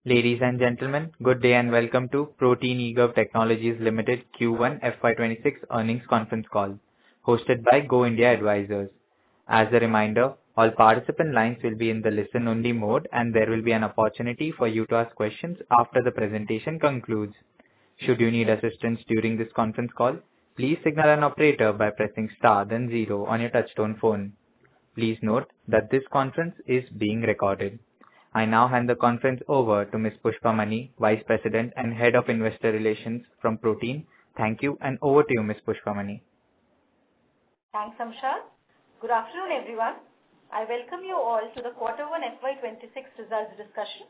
Ladies and gentlemen, good day and welcome to Protean eGov Technologies Ltd Q1 FY26 earnings conference call, hosted by Go India Advisors. As a reminder, all participant lines will be in the listen-only mode, and there will be an opportunity for you to ask questions after the presentation concludes. Should you need assistance during this conference call, please signal an operator by pressing star then zero on your touchtone phone. Please note that this conference is being recorded. I now hand the conference over to Ms. Pushpa Mani, Vice President and Head of Investor Relations from Protean. Thank you, and over to you, Ms. Pushpa Mani. Thanks, Amshad. Good afternoon, everyone. I welcome you all to the Q1 FY26 results discussion.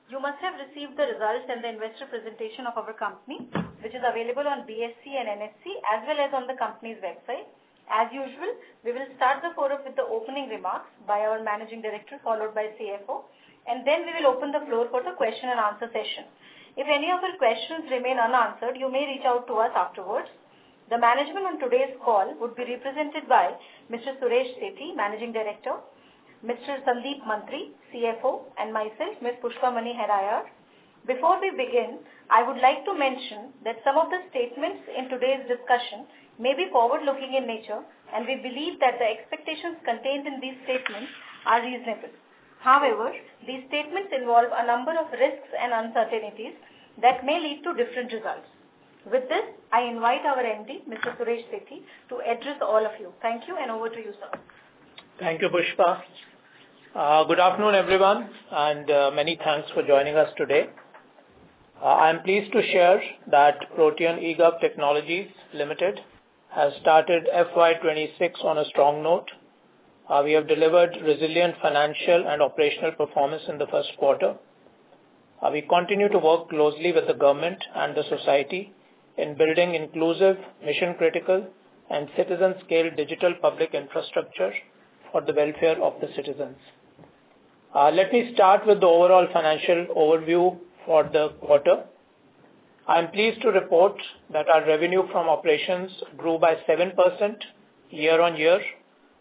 You must have received the results and the investor presentation of our company, which is available on BSE and NSE as well as on the company's website. As usual, we will start the forum with the opening remarks by our Managing Director, followed by CFO, and then we will open the floor for the question and answer session. If any of your questions remain unanswered, you may reach out to us afterwards. The management on today's call would be represented by Mr. Suresh Sethi, Managing Director, Mr. Sandeep Mantri, CFO, and myself, Ms. Pushpa Mani, Head IR. Before we begin, I would like to mention that some of the statements in today's discussion may be forward-looking in nature, and we believe that the expectations contained in these statements are reasonable. However, these statements involve a number of risks and uncertainties that may lead to different results. With this, I invite our MD, Mr. Suresh Sethi, to address all of you. Thank you, and over to you, sir. Thank you, Pushpa. Good afternoon, everyone, and many thanks for joining us today. I am pleased to share that Protean eGov Technologies Ltd has started FY26 on a strong note. We have delivered resilient financial and operational performance in the first quarter. We continue to work closely with the government and the society in building inclusive, mission-critical, and citizen-scale digital public infrastructure for the welfare of the citizens. Let me start with the overall financial overview for the quarter. I am pleased to report that our revenue from operations grew by 7% year-on-year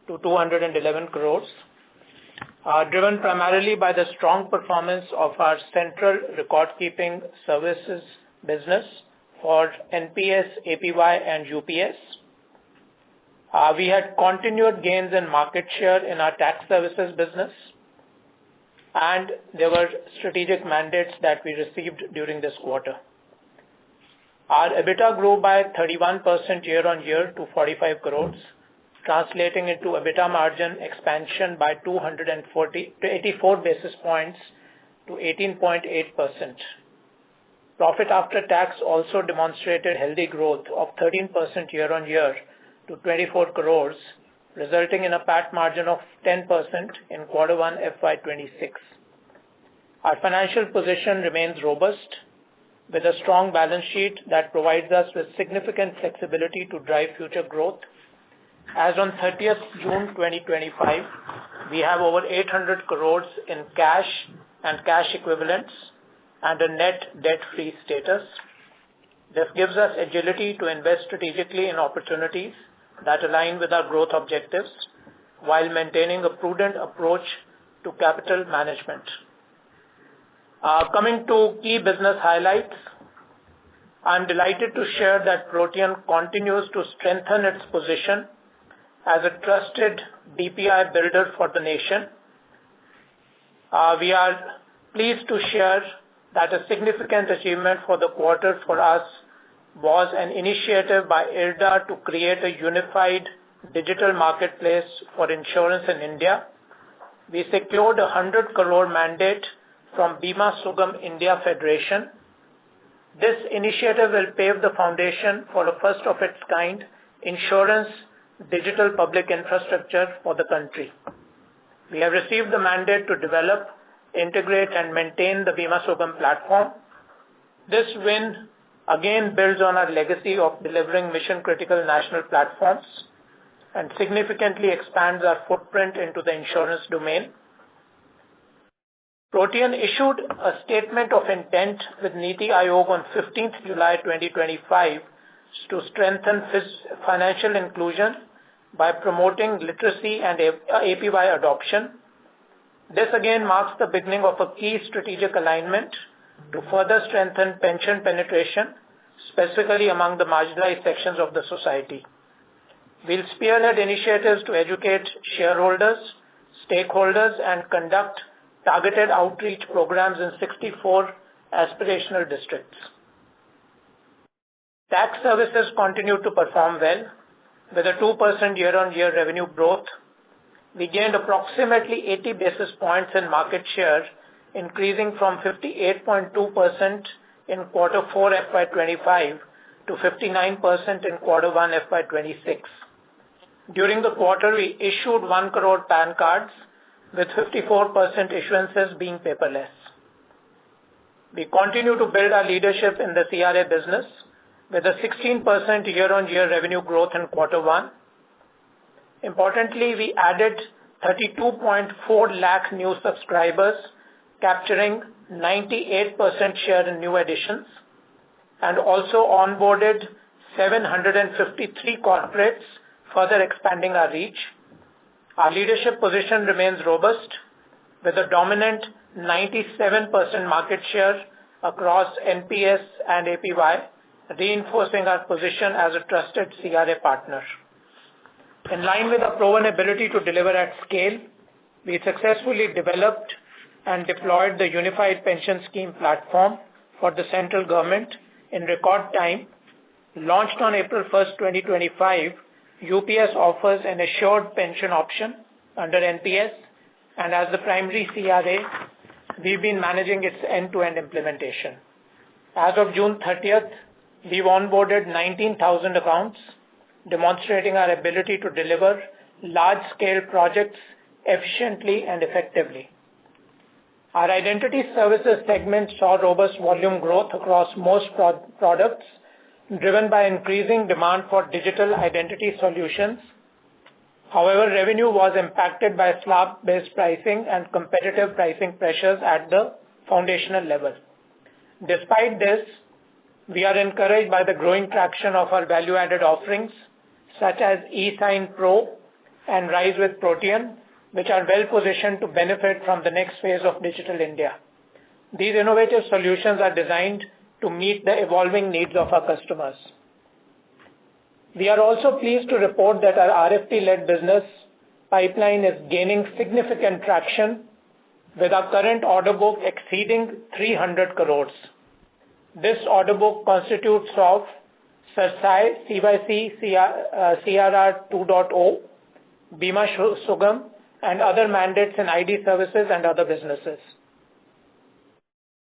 to 211 crores, driven primarily by the strong performance of our central record-keeping services business for NPS, APY, and UPS. We had continued gains in market share in our tax services business, and there were strategic mandates that we received during this quarter. Our EBITDA grew by 31% year-on-year to 45 crores, translating into EBITDA margin expansion by 84 basis points to 18.8%. Profit after tax also demonstrated healthy growth of 13% year-on-year to 24 crores, resulting in a PAT margin of 10% in Q1 FY26. Our financial position remains robust, with a strong balance sheet that provides us with significant flexibility to drive future growth. As on 30th June 2025, we have over 800 crores in cash and cash equivalents and a net debt-free status. This gives us agility to invest strategically in opportunities that align with our growth objectives while maintaining a prudent approach to capital management. Coming to key business highlights, I am delighted to share that Protean continues to strengthen its position as a trusted DPI builder for the nation. We are pleased to share that a significant achievement for the quarter for us was an initiative by IRDA to create a unified digital marketplace for insurance in India. We secured a 100 crore mandate from Bima Sugam India Federation. This initiative will pave the foundation for a first of its kind insurance digital public infrastructure for the country. We have received the mandate to develop, integrate, and maintain the Bima Sugam platform. This win again builds on our legacy of delivering mission-critical national platforms and significantly expands our footprint into the insurance domain. Protean issued a statement of intent with Niti Aayog on 15th July 2025 to strengthen financial inclusion by promoting literacy and APY adoption. This again marks the beginning of a key strategic alignment to further strengthen pension penetration, specifically among the marginalized sections of the society. We'll spearhead initiatives to educate shareholders, stakeholders, and conduct targeted outreach programs in 64 aspirational districts. Tax services continued to perform well with a 2% year-on-year revenue growth. We gained approximately 80 basis points in market share, increasing from 58.2% in quarter 4 FY25 to 59% in quarter 1 FY26. During the quarter, we issued 1 crore PAN cards, with 54% issuances being paperless. We continue to build our leadership in the CRA business with a 16% year-on-year revenue growth in quarter 1. Importantly, we added 32.4 lakh new subscribers, capturing 98% share in new additions, and also onboarded 753 corporates, further expanding our reach. Our leadership position remains robust with a dominant 97% market share across NPS and APY, reinforcing our position as a trusted CRA partner. In line with our proven ability to deliver at scale, we successfully developed and deployed the Unified Pension Scheme platform for the central government in record time. Launched on April 1st, 2025, UPS offers an assured pension option under NPS, and as the primary CRA, we've been managing its end-to-end implementation. As of June 30th, we've onboarded 19,000 accounts, demonstrating our ability to deliver large-scale projects efficiently and effectively. Our identity services segment saw robust volume growth across most products, driven by increasing demand for digital identity solutions. However, revenue was impacted by slab-based pricing and competitive pricing pressures at the foundational level. Despite this, we are encouraged by the growing traction of our value-added offerings, such as eSign Pro and Rise with Protean, which are well positioned to benefit from the next phase of Digital India. These innovative solutions are designed to meet the evolving needs of our customers. We are also pleased to report that our RFP-led business pipeline is gaining significant traction, with our current order book exceeding 300 crores. This order book constitutes of CERSAI, CYC, CRR 2.0, Bima Sugam, and other mandates in ID services and other businesses.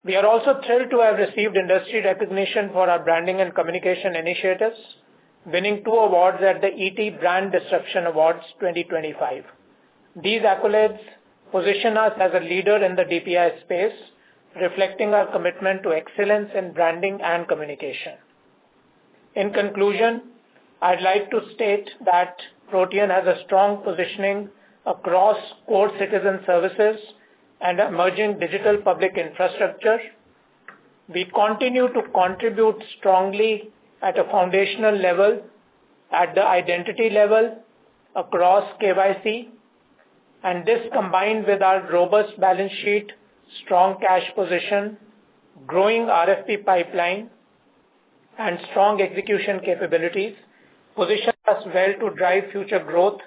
We are also thrilled to have received industry recognition for our branding and communication initiatives, winning 2 awards at the ET Brand Disruption Awards 2025. These accolades position us as a leader in the DPI space, reflecting our commitment to excellence in branding and communication. In conclusion, I'd like to state that Protean has a strong positioning across core citizen services and emerging digital public infrastructure. We continue to contribute strongly at a foundational level, at the identity level, across KYC, and this combined with our robust balance sheet, strong cash position, growing RFP pipeline, and strong execution capabilities position us well to drive future growth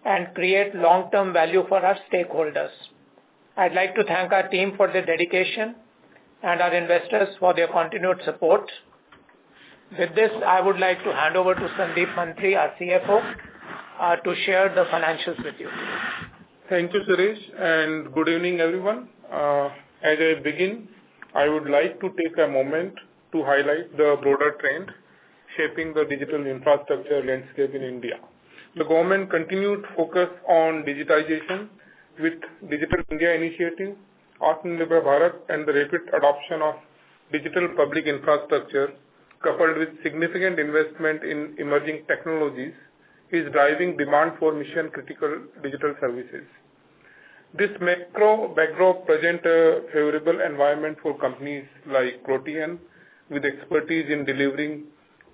and create long-term value for our stakeholders. I'd like to thank our team for their dedication and our investors for their continued support. With this, I would like to hand over to Sandeep Mantri, our CFO, to share the financials with you. Thank you, Suresh, and good evening, everyone. As I begin, I would like to take a moment to highlight the broader trend shaping the digital infrastructure landscape in India. The government continued focus on digitization with Digital India Initiative, Atmanirbhar Bharat, and the rapid adoption of digital public infrastructure, coupled with significant investment in emerging technologies, is driving demand for mission-critical digital services. This macro backdrop presents a favorable environment for companies like Protean, with expertise in delivering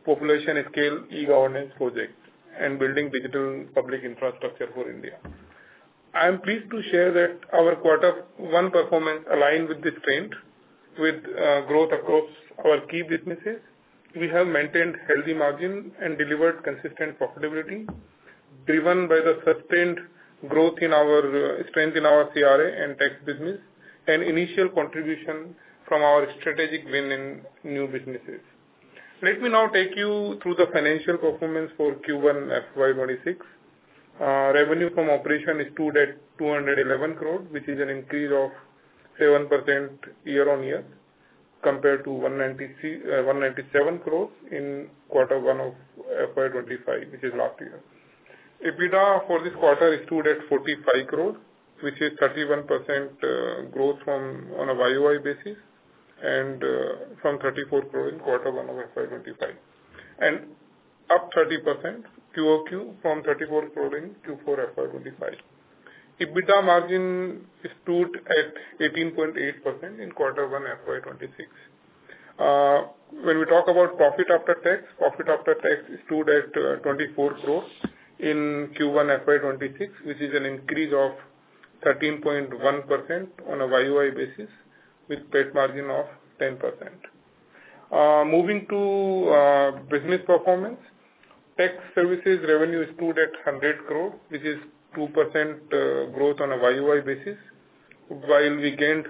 population-scale e-governance projects and building digital public infrastructure for India. I am pleased to share that our quarter one performance aligned with this trend, with growth across our key businesses. We have maintained healthy margin and delivered consistent profitability, driven by the sustained growth in our strength in our CRA and tax business and initial contribution from our strategic win in new businesses. Let me now take you through the financial performance for Q1 FY26. Revenue from operation stood at 211 crore, which is an increase of 7% year-on-year compared to 197 crores in quarter one of FY25, which is last year. EBITDA for this quarter stood at 45 crore, which is 31% growth on a YOY basis and from 34 crore in quarter one of FY25, and up 30% QOQ from 34 crore in Q4 FY25. EBITDA margin stood at 18.8% in quarter one FY26. When we talk about profit after tax stood at 24 crores in Q1 FY26, which is an increase of 13.1% on a YOY basis with PAT margin of 10%. Moving to business performance, tax services revenue stood at 100 crore, which is 2% growth on a YOY basis, while we gained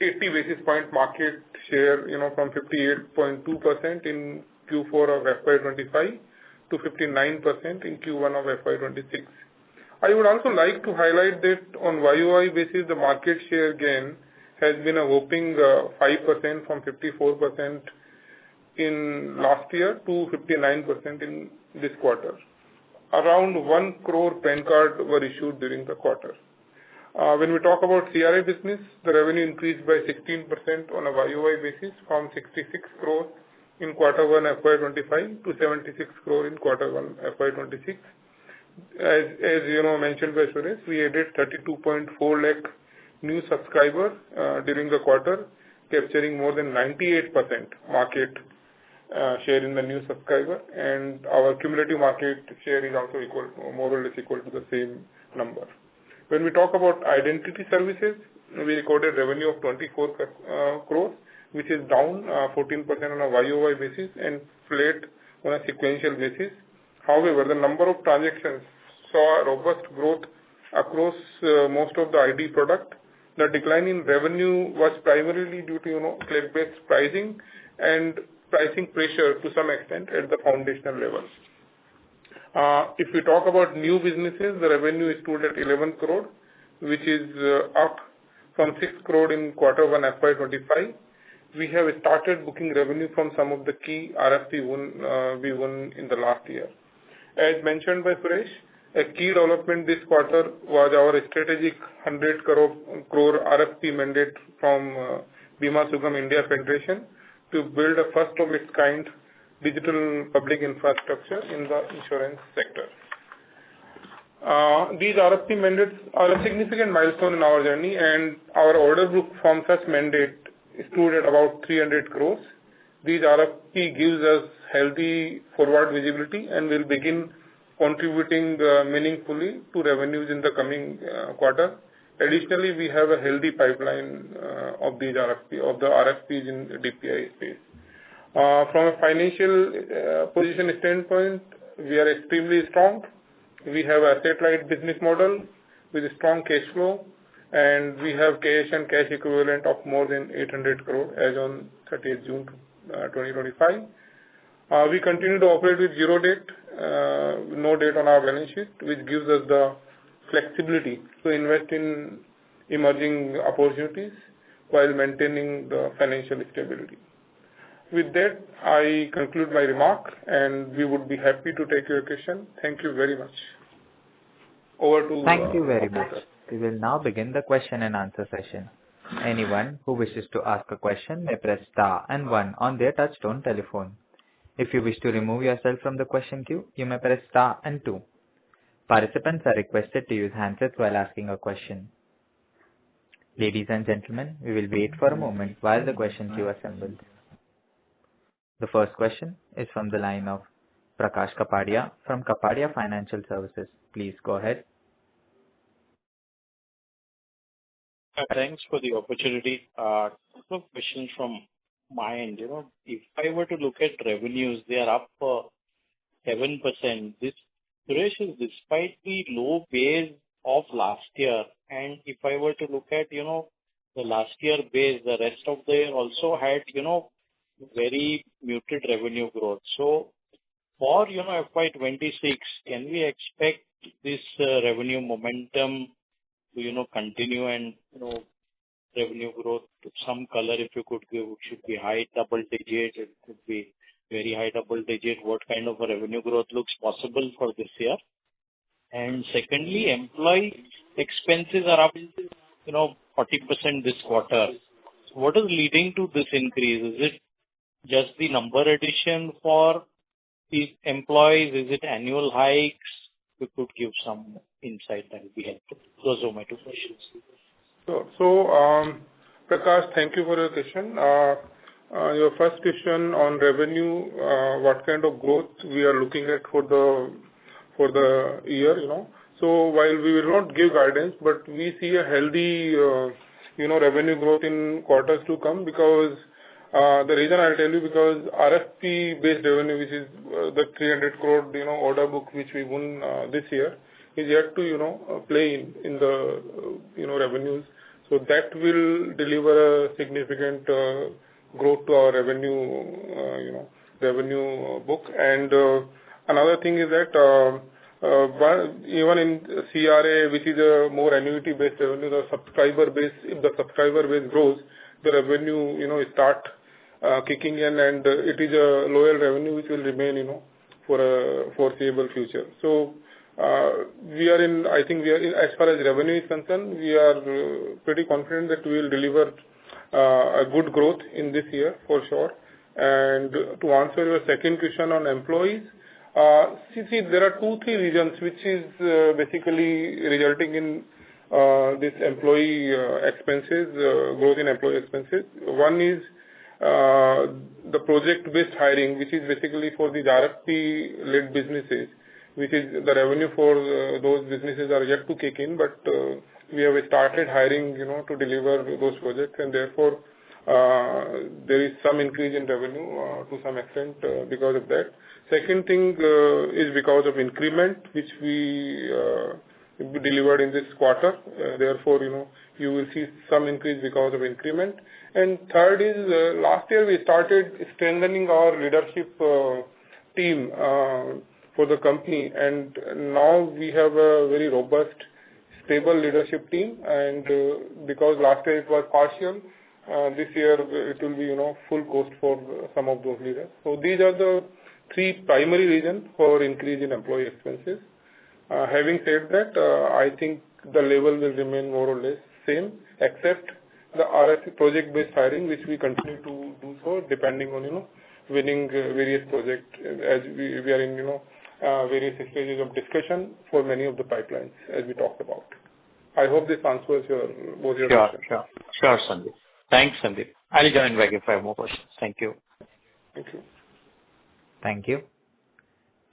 80 basis point market share, from 58.2% in Q4 of FY25 to 59% in Q1 of FY26. I would also like to highlight that on YOY basis, the market share gain has been a whopping 5% from 54% in last year to 59% in this quarter. Around 1 crore PAN card were issued during the quarter. When we talk about CRA business, the revenue increased by 16% on a YOY basis from 66 crore in quarter 1 FY25 to 76 crore in quarter 1 FY26. As mentioned by Suresh, we added 32.4 lakh new subscribers during the quarter, capturing more than 98% market share in the new subscriber, and our cumulative market share is also more or less equal to the same number. When we talk about identity services, we recorded revenue of 24 crores, which is down 14% on a YOY basis and flat on a sequential basis. However, the number of transactions saw a robust growth across most of the ID product. The decline in revenue was primarily due to click-based pricing and pricing pressure to some extent at the foundational level. If we talk about new businesses, the revenue stood at 11 crore, which is up from 6 crore in quarter 1 FY25. We have started booking revenue from some of the key RFP we won in the last year. As mentioned by Suresh, a key development this quarter was our strategic 100 crore RFP mandate from Bima Sugam India Federation to build a first of its kind digital public infrastructure in the insurance sector. These RFP mandates are a significant milestone in our journey, and our order book from such mandate stood at about 300 crores. These RFP gives us healthy forward visibility and will begin contributing meaningfully to revenues in the coming quarter. Additionally, we have a healthy pipeline of the RFPs in the DPI space. From a financial position standpoint, we are extremely strong. We have a asset-light business model with a strong cash flow, and we have cash and cash equivalent of more than 800 crore as on 30th June 2025. We continue to operate with zero debt, no debt on our balance sheet, which gives us the flexibility to invest in emerging opportunities while maintaining the financial stability. With that, I conclude my remark, and we would be happy to take your question. Thank you very much. Over to Thank you very much. We will now begin the question and answer session. Anyone who wishes to ask a question may press star and 1 on their touchtone telephone. If you wish to remove yourself from the question queue, you may press star and 2. Participants are requested to use handsets while asking a question. Ladies and gentlemen, we will wait for a moment while the question queue assembles. The first question is from the line of Prakash Kapadia from Kapadia Financial Services. Please go ahead. Thanks for the opportunity. Couple of questions from my end. If I were to look at revenues, they are up 7%. This, Suresh, is despite the low base of last year. And if I were to look at, the last year base, the rest of the year also had, very muted revenue growth. So for, FY26, can we expect this revenue momentum to, continue and, revenue growth, some color if you could give, it should be high double digit, it could be very high double digit. What kind of a revenue growth looks possible for this year? And secondly, employee expenses are up, 40% this quarter. So what is leading to this increase? Is it just the number addition for these employees? Is it annual hikes? If you could give some insight, that would be helpful. Those are my two questions. So, Prakash, thank you for your question. Your first question on revenue, what kind of growth we are looking at for the year, So while we will not give guidance, but we see a healthy, revenue growth in quarters to come, because the reason I'll tell you, because RFP-based revenue, which is the 300 crore, order book which we won this year, is yet to, play in the, revenues. So that will deliver a significant growth to our revenue, revenue book. And another thing is that even in CRA, which is a more annuity-based revenue, the subscriber base, if the subscriber base grows, the revenue, start kicking in, and it is a loyal revenue which will remain, for a foreseeable future. So I think as far as revenue is concerned, we are pretty confident that we will deliver a good growth in this year for sure. And to answer your second question on employees, see, there are 2-3 reasons which is basically resulting in this employee expenses, growth in employee expenses. One is the project-based hiring, which is basically for these RFP-led businesses, which is the revenue for those businesses are yet to kick in, but we have started hiring, to deliver those projects, and therefore there is some increase in revenue to some extent because of that. Second thing is because of increment, which we delivered in this quarter. Therefore, you will see some increase because of increment. And third is last year we started strengthening our leadership team for the company, and now we have a very robust, stable leadership team. And because last year it was partial, this year it will be full cost for some of those leaders. So these are the 3 primary reasons for increase in employee expenses. Having said that, I think the level will remain more or less same, except the RFP project-based hiring, which we continue to do so depending on winning various projects, as we are in various stages of discussion for many of the pipelines, as we talked about. I hope this answers both your questions. Sure, Sandeep. Thanks, Sandeep. I'll join back if I have more questions. Thank you. Thank you. Thank you.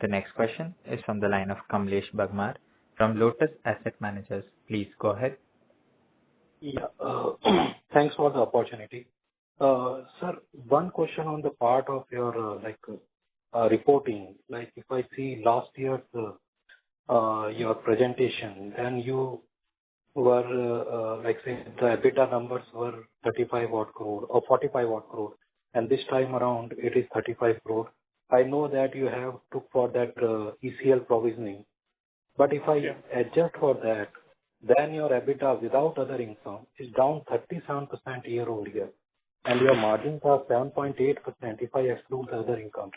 The next question is from the line of Kamlesh Bagmar from Lotus Asset Managers. Please go ahead. Yeah, thanks for the opportunity. Sir, one question on the part of your reporting. Like if I see last year's your presentation, then you were say the EBITDA numbers were 35 odd crore or 45 odd crore, and this time around it is 35 crore. I know that you have took for that ECL provisioning, but if I adjust for that, then your EBITDA without other income is down 37% year over year, and your margins are 7.8% if I exclude the other income.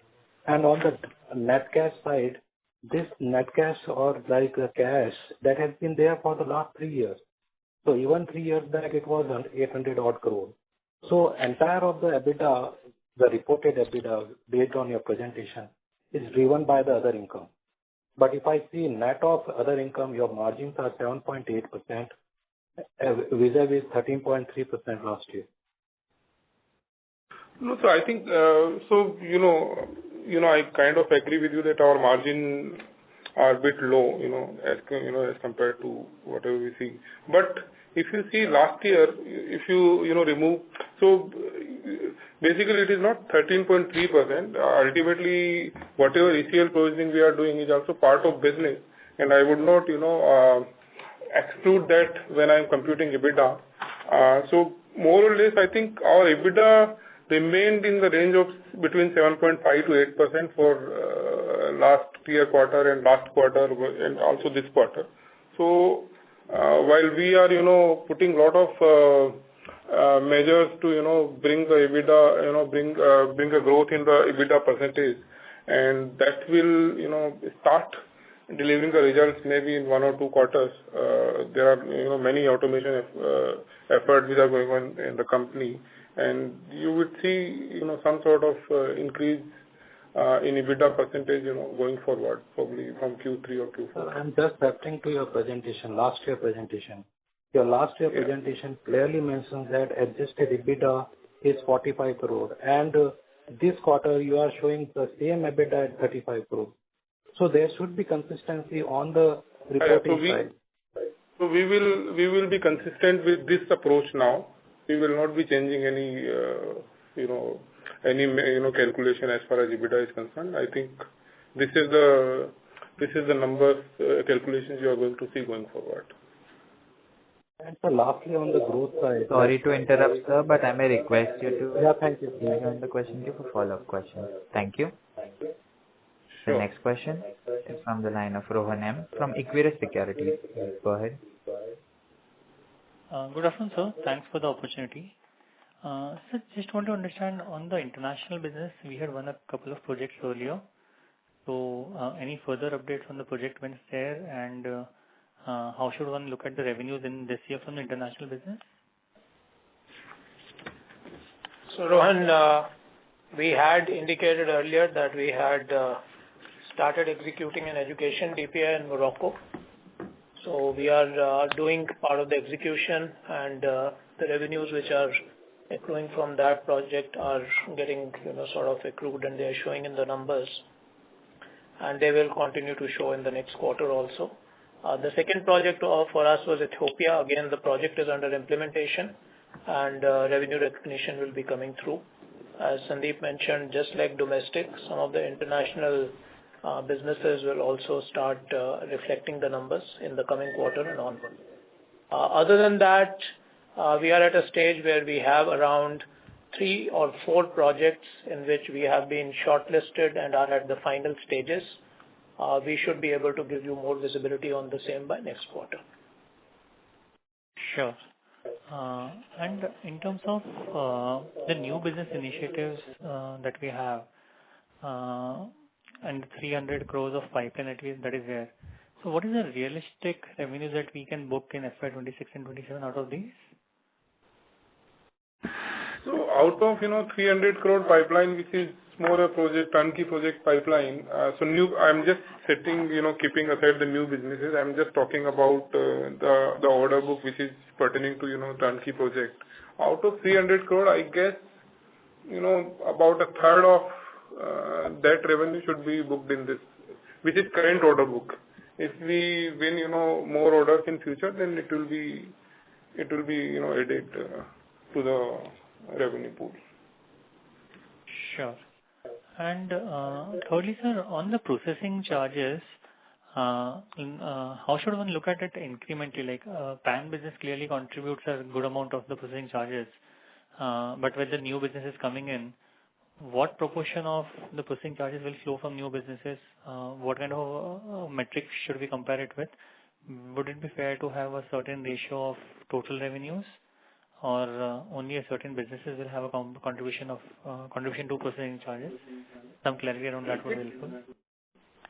And on the net cash side, this net cash or like the cash that has been there for the last 3 years. So even 3 years back it was 800 odd crore. So entire of the EBITDA, the reported EBITDA based on your presentation, is driven by the other income. But if I see net of other income, your margins are 7.8% vis-a-vis 13.3% last year. No, so I think I kind of agree with you that our margin are a bit low, as compared to whatever we see. But if you see last year, if you remove, so basically it is not 13.3%. Ultimately, whatever ECL provisioning we are doing is also part of business, and I would not exclude that when I am computing EBITDA. So more or less, I think our EBITDA remained in the range of between 7.5 to 8% for last year quarter and last quarter and also this quarter. So while we are putting a lot of measures to bring the EBITDA, bring a growth in the EBITDA percentage, and that will start delivering the results maybe in 1 or 2 quarters. There are many automation efforts which are going on in the company, and you would see some sort of increase in EBITDA percentage going forward, probably from Q3 or Q4. Sir, I'm just referring to your presentation, last year presentation. Your last year presentation clearly mentions that adjusted EBITDA is 45 crore, and this quarter you are showing the same EBITDA at 35 crore. So there should be consistency on the reporting side. So we will be consistent with this approach now. We will not be changing any calculation as far as EBITDA is concerned. I think this is the numbers calculations you are going to see going forward. And so lastly, on the growth side. Sorry to interrupt, sir, but I may request you to thank you. join the question queue for follow-up questions. Thank you. The next question is from the line of Rohan M. from Equirus Securities. Go ahead. Good afternoon, sir. Thanks for the opportunity. Sir, just want to understand on the international business, we had won a couple of projects earlier. So any further updates on the project wins there, and how should one look at the revenues in this year from the international business? So Rohan, we had indicated earlier that we had started executing an education DPI in Morocco. So we are doing part of the execution, and the revenues which are accruing from that project are getting sort of accrued, and they are showing in the numbers, and they will continue to show in the next quarter also. The second project for us was Ethiopia. Again, the project is under implementation, and revenue recognition will be coming through. As Sandeep mentioned, just like domestic, some of the international businesses will also start reflecting the numbers in the coming quarter and onward. Other than that, we are at a stage where we have around 3 or 4 projects in which we have been shortlisted and are at the final stages. We should be able to give you more visibility on the same by next quarter. Sure. And in terms of the new business initiatives that we have, and 300 crores of pipeline that is there. So what is the realistic revenues that we can book in FY26 and 27 out of these? So out of 300 crore pipeline, which is more a turnkey project pipeline. I'm just setting, keeping aside the new businesses. I'm just talking about the order book which is pertaining to turnkey project. Out of 300 crore, I guess about a third of that revenue should be booked in this, which is current order book. If we win more orders in future, then it will be added to the revenue pool. Sure. And thirdly, sir, on the processing charges, how should one look at it incrementally? Like PAN business clearly contributes a good amount of the processing charges, but with the new businesses coming in, what proportion of the processing charges will flow from new businesses? What kind of metrics should we compare it with? Would it be fair to have a certain ratio of total revenues, or only a certain businesses will have a contribution to processing charges? Some clarity around that would be helpful.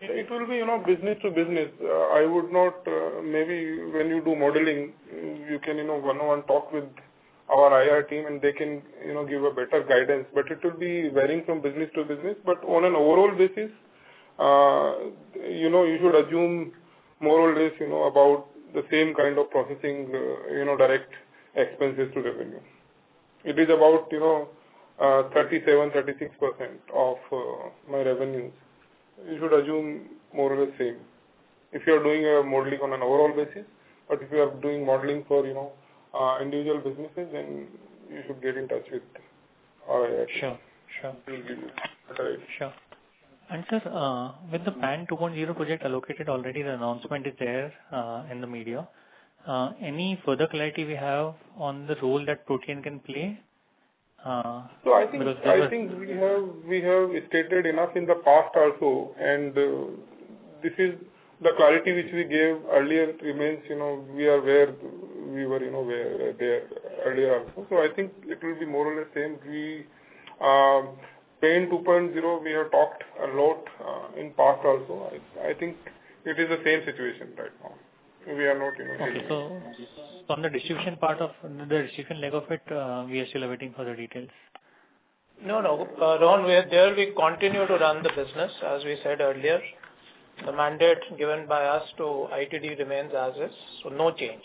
It will be, business to business. I would not, maybe when you do modeling, you can, one-on-one talk with our IR team, and they can, give a better guidance. But it will be varying from business to business. But on an overall basis, you should assume more or less, about the same kind of processing, direct expenses to revenue. It is about, 37-36% of my revenues. You should assume more or less same. if you are doing a modeling on an overall basis. But if you are doing modeling for, individual businesses, then you should get in touch with our IIT. Sure. We'll give you better idea. Sure. And sir, with the PAN 2.0 project allocated already, the announcement is there in the media. Any further clarity we have on the role that Protean can play? So I think we have stated enough in the past also, and this is the clarity which we gave earlier remains. We are where we were, where there earlier also. So I think it will be more or less same. PAN 2.0, we have talked a lot in past also. I think it is the same situation right now. We are not, Okay, so on the distribution part of the distribution leg of it, we are still awaiting for the details. No, Rohan, we continue to run the business as we said earlier. The mandate given by us to ITD remains as is, so no change.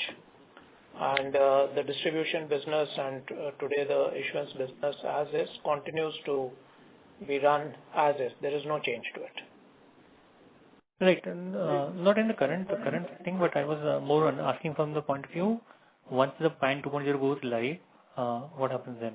And the distribution business and today the issuance business as is continues to be run as is. There is no change to it. Right, and not in the current thing, but I was more asking from the point of view, once the PAN 2.0 goes live, what happens then?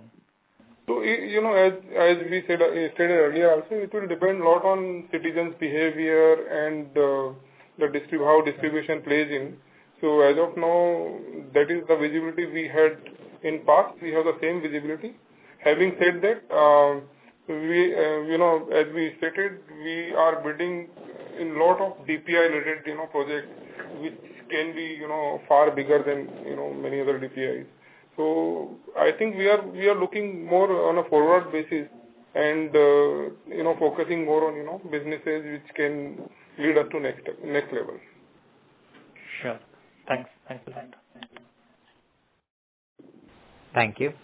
So, as we stated earlier also, it will depend a lot on citizens' behavior and how distribution plays in. So, as of now, that is the visibility we had in past. We have the same visibility. Having said that, we, as we stated, we are bidding in lot of DPI-related, projects, which can be, far bigger than, many other DPIs. So I think we are looking more on a forward basis and, focusing more on, businesses which can lead us to next level. Sure. Thanks a lot. Thank you.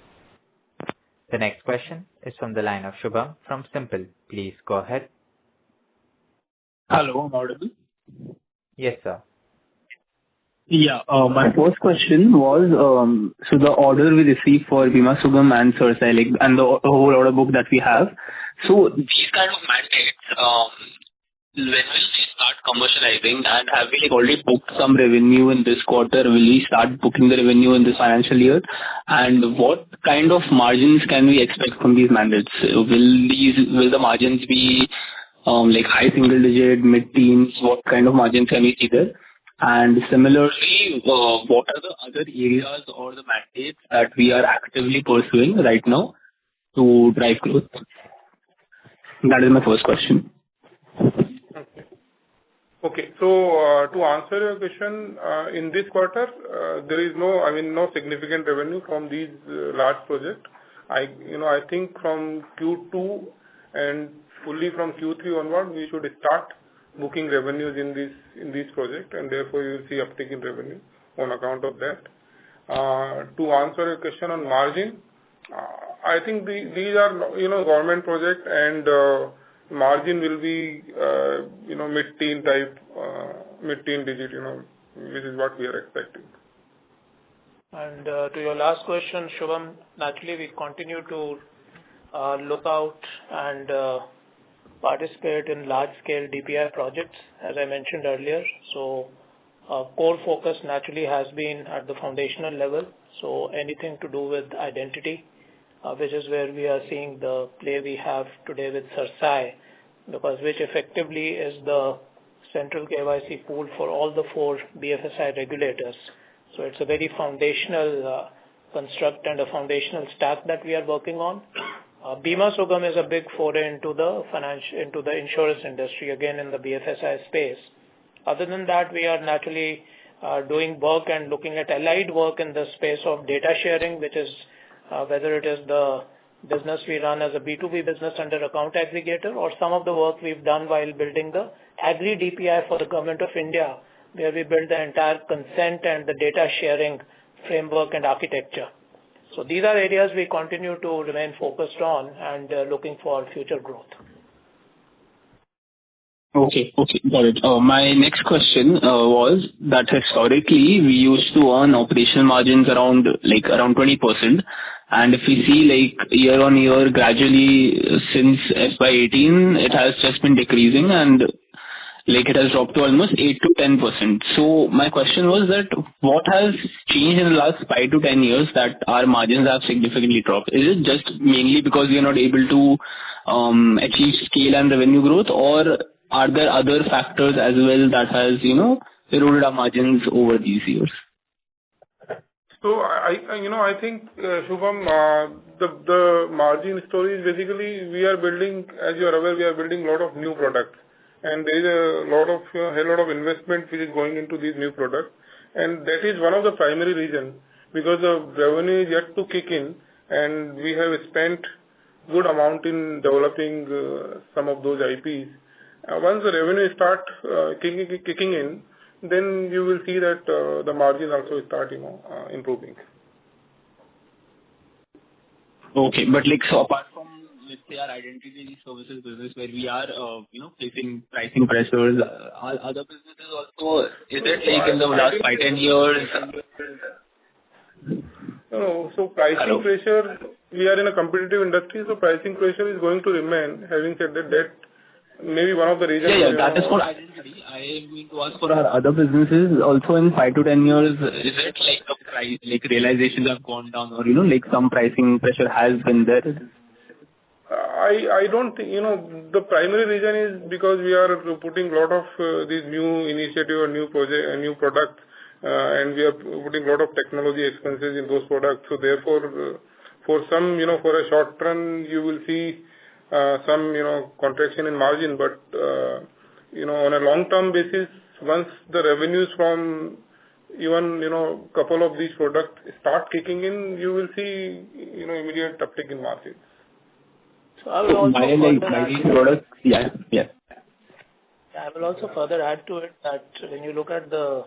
The next question is from the line of Shubham from Simple. Please go ahead. Hello, I'm audible? Yes, sir. Yeah, my first question was, so the order we received for Bima Sugam and CERSAI, and the whole order book that we have. So these kind of mandates, when will we start commercializing, and have we already booked some revenue in this quarter? Will we start booking the revenue in this financial year? And what kind of margins can we expect from these mandates? Will the margins be high single digit, mid-teens? What kind of margins can we see there? And similarly, what are the other areas or the mandates that we are actively pursuing right now to drive growth? That is my first question. Okay. So to answer your question, in this quarter, there is no significant revenue from these large projects. I think from Q2 and fully from Q3 onward, we should start booking revenues in this project, and therefore you will see uptick in revenue on account of that. To answer your question on margin, I think these are government projects, and margin will be mid-teen digit, which is what we are expecting. And to your last question, Shubham, naturally we continue to look out and participate in large-scale DPI projects, as I mentioned earlier. So core focus naturally has been at the foundational level. So anything to do with identity, which is where we are seeing the play we have today with CERSAI, because which effectively is the central KYC pool for all the 4 BFSI regulators. So it's a very foundational construct and a foundational stack that we are working on. Bima Sugam is a big foray into the insurance industry, again in the BFSI space. Other than that, we are naturally doing work and looking at allied work in the space of data sharing, which is whether it is the business we run as a B2B business under account aggregator, or some of the work we've done while building the Agri DPI for the Government of India, where we build the entire consent and the data sharing framework and architecture. So these are areas we continue to remain focused on and looking for future growth. Okay, got it. My next question was that historically we used to earn operational margins around 20%, and if we see year on year gradually since FY18, it has just been decreasing, and like it has dropped to almost 8 to 10%. So my question was that what has changed in the last 5 to 10 years that our margins have significantly dropped? Is it just mainly because we are not able to achieve scale and revenue growth, or are there other factors as well that has, eroded our margins over these years? So I think, Shubham, the margin story is basically we are building, as you are aware, we are building a lot of new products, and there is a lot of investment which is going into these new products, and that is one of the primary reasons, because the revenue is yet to kick in, and we have spent good amount in developing some of those IPs. Once the revenue start kicking in, then you will see that the margin also start, improving. Okay, but so apart from, let's say, our identity services business where we are, facing pricing pressures, are other businesses also, is it in the last 5-10 years? No, so pricing pressure, we are in a competitive industry, so pricing pressure is going to remain. Having said that maybe one of the reasons. Yeah, that is for identity. I am going to ask for our other businesses also in 5 to 10 years. Is it the price, realizations have gone down, or some pricing pressure has been there? I don't think, the primary reason is because we are putting a lot of these new initiative or new project and new products, and we are putting a lot of technology expenses in those products. So therefore, for some, for a short run, you will see some, contraction in margin, but, on a long-term basis, once the revenues from even, couple of these products start kicking in, you will see, immediate uptick in margins. So I will also I will also further add to it that when you look at the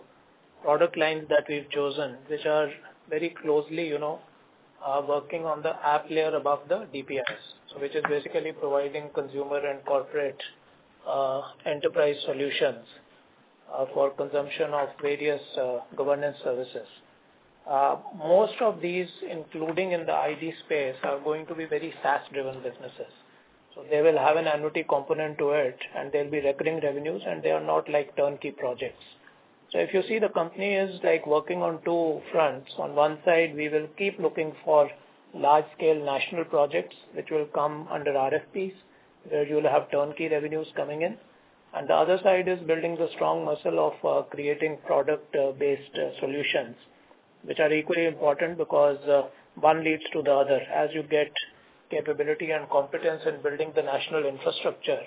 product lines that we've chosen, which are very closely, working on the app layer above the DPIs, so which is basically providing consumer and corporate enterprise solutions for consumption of various governance services. Most of these, including in the ID space, are going to be very SaaS-driven businesses. So they will have an annuity component to it, and they'll be recurring revenues, and they are not like turnkey projects. So if you see, the company is working on two fronts. On one side, we will keep looking for large-scale national projects, which will come under RFPs, where you will have turnkey revenues coming in. And the other side is building the strong muscle of creating product-based solutions, which are equally important because one leads to the other. As you get capability and competence in building the national infrastructure,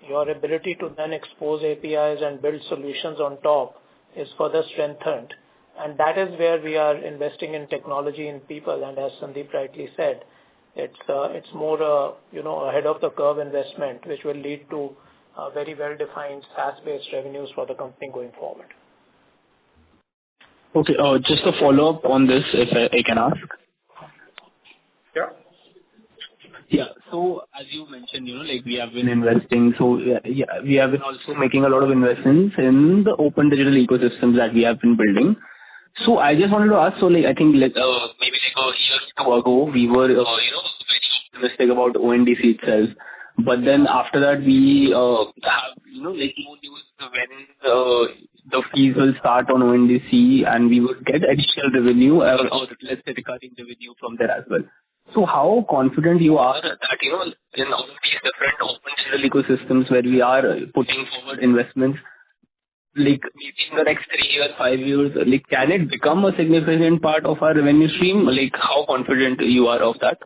your ability to then expose APIs and build solutions on top is further strengthened. And that is where we are investing in technology and people. And as Sandeep rightly said, it's more ahead of the curve investment, which will lead to very well-defined SaaS-based revenues for the company going forward. Okay, just a follow-up on this, if I can ask. Yeah. Yeah. So as you mentioned, we have been investing. So we have been also making a lot of investments in the open digital ecosystems that we have been building. So I just wanted to ask, so I think maybe a year or two ago, we were very optimistic about ONDC itself. But then after that, we have, no news when the fees will start on ONDC and we would get additional revenue or let's say recurring revenue from there as well. So how confident you are that, in all of these different open digital ecosystems where we are putting forward investments, maybe in the next 3 years, 5 years, can it become a significant part of our revenue stream? How confident you are of that?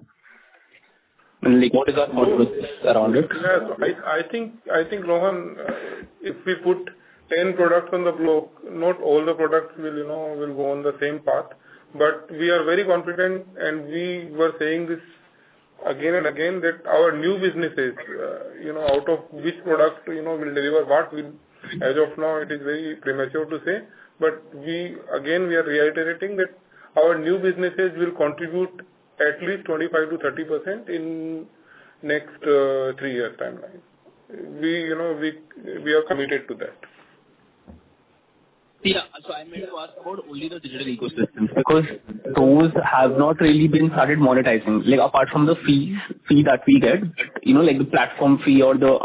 And what is our confidence around it? Yeah, I think Rohan, if we put 10 products on the block, not all the products will go on the same path. But we are very confident, and we were saying this again and again, that our new businesses, out of which product, will deliver what will, as of now, it is very premature to say. But we are reiterating that our new businesses will contribute at least 25 to 30% in next 3 years timeline. We are committed to that. Yeah, so I meant to ask about only the digital ecosystems because those have not really been started monetizing. Apart from the fee that we get, the platform fee or the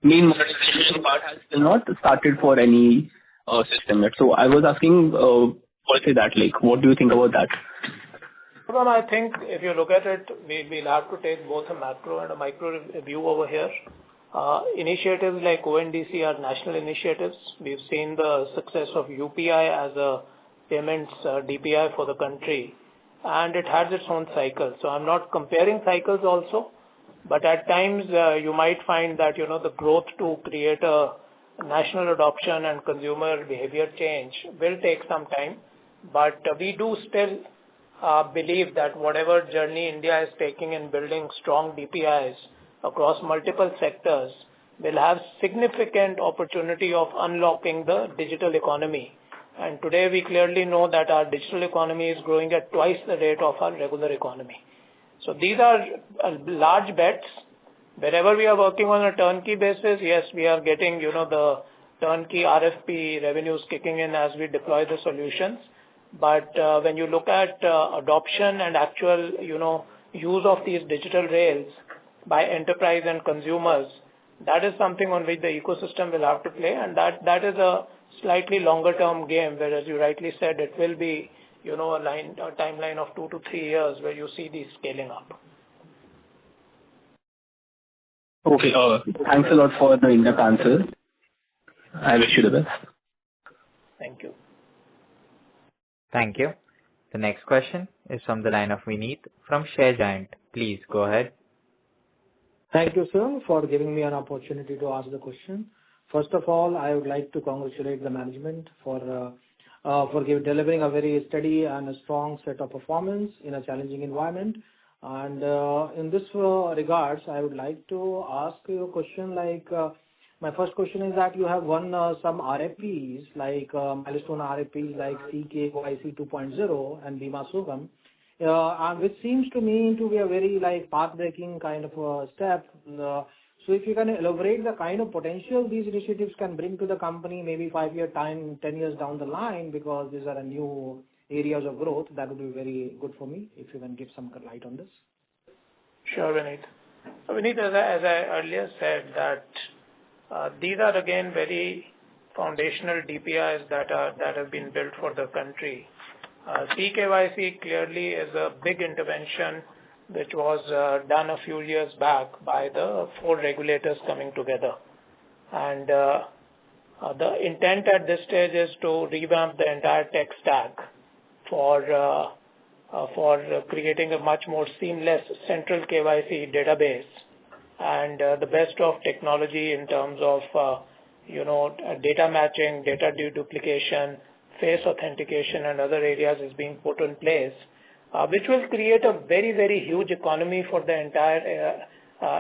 main monetization part has still not started for any system yet. So I was asking, what is that like? What do you think about that? Well, I think if you look at it, we'll have to take both a macro and a micro view over here. Initiatives like ONDC are national initiatives. We've seen the success of UPI as a payments DPI for the country, and it has its own cycle. So I'm not comparing cycles also, but at times you might find that the growth to create a national adoption and consumer behavior change will take some time. But we do still believe that whatever journey India is taking in building strong DPIs across multiple sectors will have significant opportunity of unlocking the digital economy. And today we clearly know that our digital economy is growing at twice the rate of our regular economy. So these are large bets. Wherever we are working on a turnkey basis, yes, we are getting, the turnkey RFP revenues kicking in as we deploy the solutions. But when you look at adoption and actual, use of these digital rails by enterprise and consumers, that is something on which the ecosystem will have to play, and that is a slightly longer term game, whereas you rightly said it will be, a timeline of 2 to 3 years where you see these scaling up. Okay, thanks a lot for the in-depth answer. I wish you the best. Thank you. Thank you. The next question is from the line of Vineet from ShareGiant. Please go ahead. Thank you, sir, for giving me an opportunity to ask the question. First of all, I would like to congratulate the management for delivering a very steady and a strong set of performance in a challenging environment. And in this regards, I would like to ask you a question like, my first question is that you have won some RFPs, like milestone RFPs like CKYC 2.0 and Bima Sugam, which seems to me to be a very path-breaking kind of a step. So if you can elaborate the kind of potential these initiatives can bring to the company, maybe 5-year time, 10 years down the line, because these are new areas of growth, that would be very good for me if you can give some light on this. Sure, Vineet. Vineet, as I earlier said, that these are again very foundational DPIs that have been built for the country. CKYC clearly is a big intervention which was done a few years back by the 4 regulators coming together. And the intent at this stage is to revamp the entire tech stack for creating a much more seamless central KYC database and the best of technology in terms of data matching, data deduplication, face authentication, and other areas is being put in place, which will create a very, very huge economy for the entire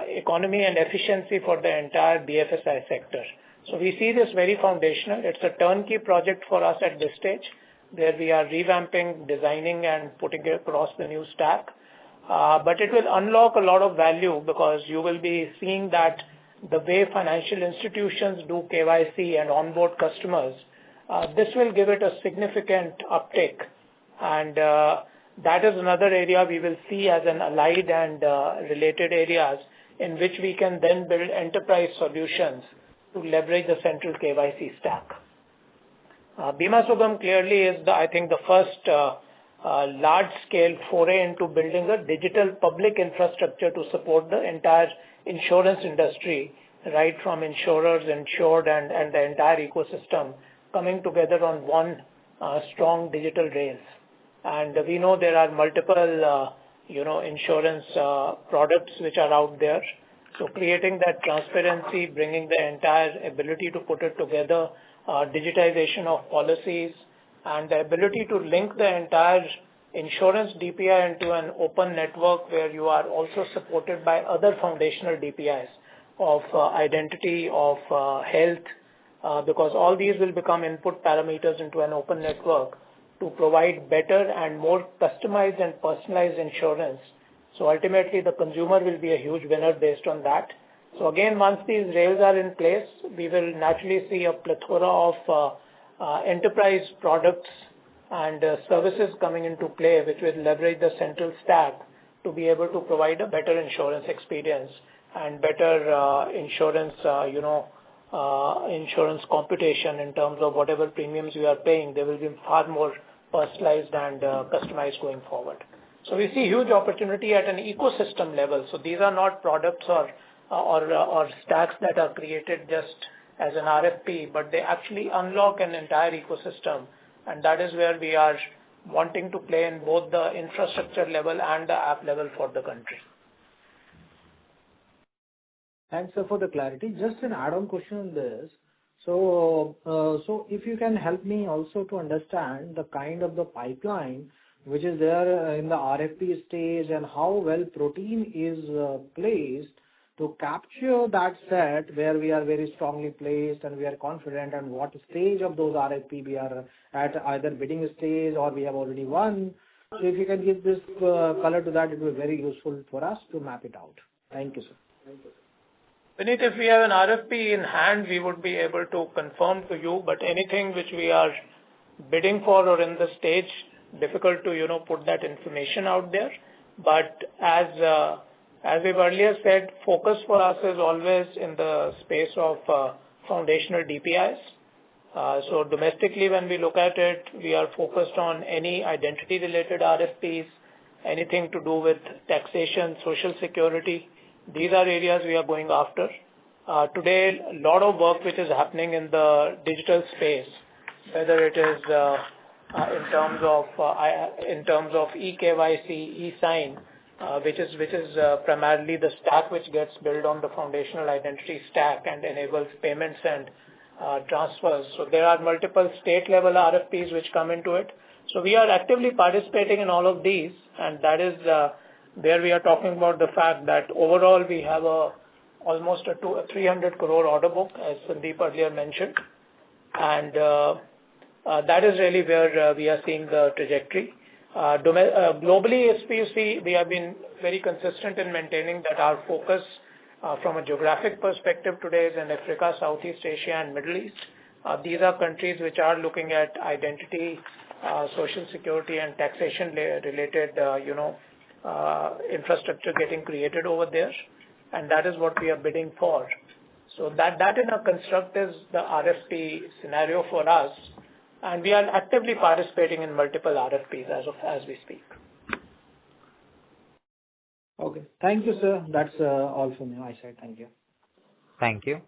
economy and efficiency for the entire BFSI sector. So we see this very foundational. It's a turnkey project for us at this stage, where we are revamping, designing, and putting it across the new stack. But it will unlock a lot of value because you will be seeing that the way financial institutions do KYC and onboard customers, this will give it a significant uptake. And that is another area we will see as an allied and related areas in which we can then build enterprise solutions to leverage the central KYC stack. Bima Sugam clearly is, I think, the first large-scale foray into building a digital public infrastructure to support the entire insurance industry, right from insurers, insured, and the entire ecosystem coming together on one strong digital rails. And we know there are multiple, insurance products which are out there. So creating that transparency, bringing the entire ability to put it together, digitization of policies, and the ability to link the entire insurance DPI into an open network where you are also supported by other foundational DPIs of identity, of health, because all these will become input parameters into an open network to provide better and more customized and personalized insurance. So ultimately, the consumer will be a huge winner based on that. So again, once these rails are in place, we will naturally see a plethora of enterprise products and services coming into play, which will leverage the central stack to be able to provide a better insurance experience and better insurance, insurance computation in terms of whatever premiums we are paying. They will be far more personalized and customized going forward. So we see huge opportunity at an ecosystem level. So these are not products or stacks that are created just as an RFP, but they actually unlock an entire ecosystem, and that is where we are wanting to play in both the infrastructure level and the app level for the country. Thanks, sir, for the clarity. Just an add-on question on this. So if you can help me also to understand the kind of the pipeline which is there in the RFP stage and how well Protean is placed to capture that set where we are very strongly placed and we are confident, and what stage of those RFP we are at, either bidding stage or we have already won. So if you can give this color to that, it will be very useful for us to map it out. Thank you, sir. Vineet, if we have an RFP in hand, we would be able to confirm to you, but anything which we are bidding for or in the stage, difficult to, put that information out there. But as we've earlier said, focus for us is always in the space of foundational DPIs. So domestically, when we look at it, we are focused on any identity-related RFPs, anything to do with taxation, social security. These are areas we are going after. Today, a lot of work which is happening in the digital space, whether it is in terms of eKYC, eSign, which is primarily the stack which gets built on the foundational identity stack and enables payments and transfers. So there are multiple state level RFPs which come into it. So we are actively participating in all of these, and that is where we are talking about the fact that overall we have almost a 300 crore order book, as Sandeep earlier mentioned, and that is really where we are seeing the trajectory. Globally, as you see, we have been very consistent in maintaining that our focus from a geographic perspective today is in Africa, Southeast Asia, and Middle East. These are countries which are looking at identity, social security, and taxation related, infrastructure getting created over there, and that is what we are bidding for. So that in a construct is the RFP scenario for us. And we are actively participating in multiple RFPs as we speak. Okay. Thank you, sir. That's all from my side. Thank you. Thank you.